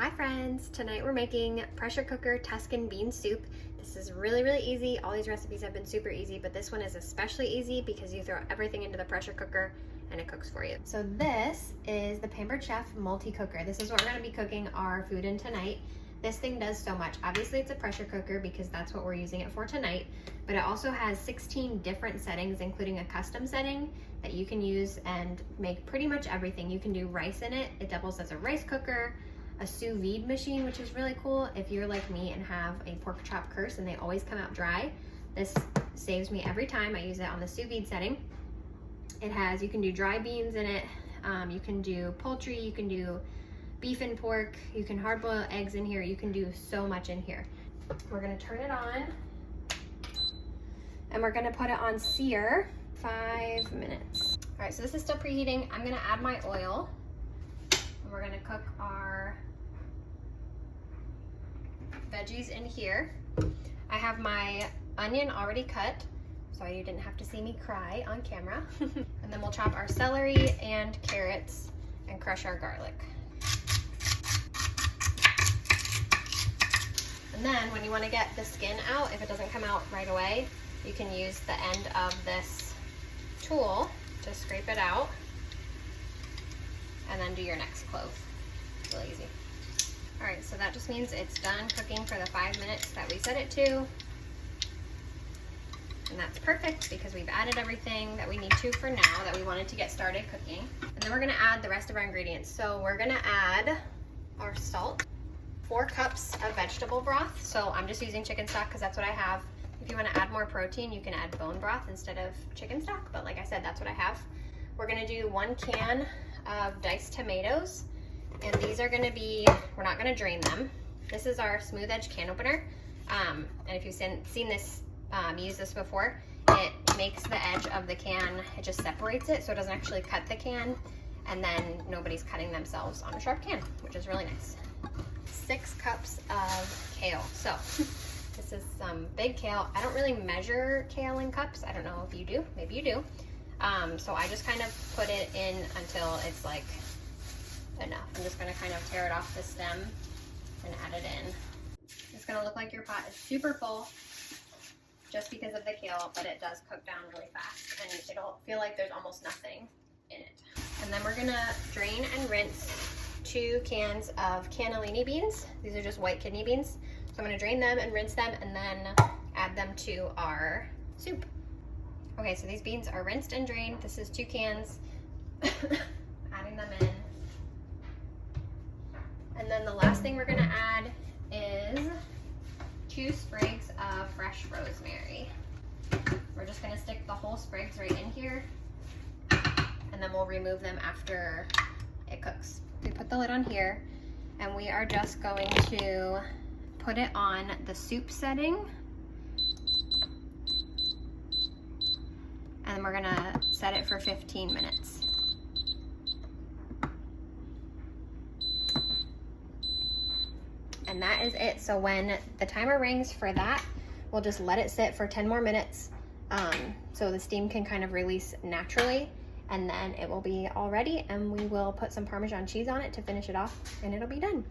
Hi friends, tonight we're making pressure cooker Tuscan bean soup. This is really easy. All these recipes have been super easy, but this one is especially easy because you throw everything into the pressure cooker and it cooks for you. So this is the Pampered Chef multi-cooker. This is what we're gonna be cooking our food in tonight. This thing does so much. Obviously it's a pressure cooker because that's what we're using it for tonight, but it also has 16 different settings, including a custom setting that you can use and make pretty much everything. You can do rice in it. It doubles as a rice cooker, a sous vide machine, which is really cool. If you're like me and have a pork chop curse and they always come out dry, this saves me every time. I use it on the sous vide setting. It has, you can do dry beans in it, you can do poultry, you can do beef and pork, you can hard boil eggs in here, you can do so much in here. We're gonna turn it on and we're gonna put it on sear 5 minutes. All right, so this is still preheating. I'm gonna add my oil and we're gonna cook our veggies in here. I have my onion already cut, so you didn't have to see me cry on camera. And then we'll chop our celery and carrots and crush our garlic. And then when you want to get the skin out, if it doesn't come out right away, you can use the end of this tool to scrape it out and then do your next clove. It's really easy. All right, so that just means it's done cooking for the 5 minutes that we set it to. And that's perfect because we've added everything that we need to for now that we wanted to get started cooking. And then we're gonna add the rest of our ingredients. So we're gonna add our salt, 4 cups of vegetable broth. So I'm just using chicken stock because that's what I have. If you wanna add more protein, you can add bone broth instead of chicken stock. But like I said, that's what I have. We're gonna do 1 can of diced tomatoes. And these are gonna be, we're not gonna drain them. This is our smooth edge can opener. And if you've seen this, use this before, it makes the edge of the can, it just separates it so it doesn't actually cut the can, and then nobody's cutting themselves on a sharp can, which is really nice. 6 cups of kale. So this is some big kale. I don't really measure kale in cups. I don't know if you do, maybe you do. So I just kind of put it in until it's like enough. I'm just gonna kind of tear it off the stem and add it in. It's gonna look like your pot is super full just because of the kale, but it does cook down really fast and it'll feel like there's almost nothing in it. And then we're gonna drain and rinse 2 cans of cannellini beans. These are just white kidney beans. So I'm gonna drain them and rinse them and then add them to our soup. Okay, so these beans are rinsed and drained. This is 2 cans. Adding them in. And then the last thing we're gonna add is 2 sprigs of fresh rosemary. We're just gonna stick the whole sprigs right in here and then we'll remove them after it cooks. We put the lid on here and we are just going to put it on the soup setting. And then we're gonna set it for 15 minutes. And that is it. So when the timer rings for that, we'll just let it sit for 10 more minutes so the steam can kind of release naturally, and then it will be all ready and we will put some Parmesan cheese on it to finish it off and it'll be done.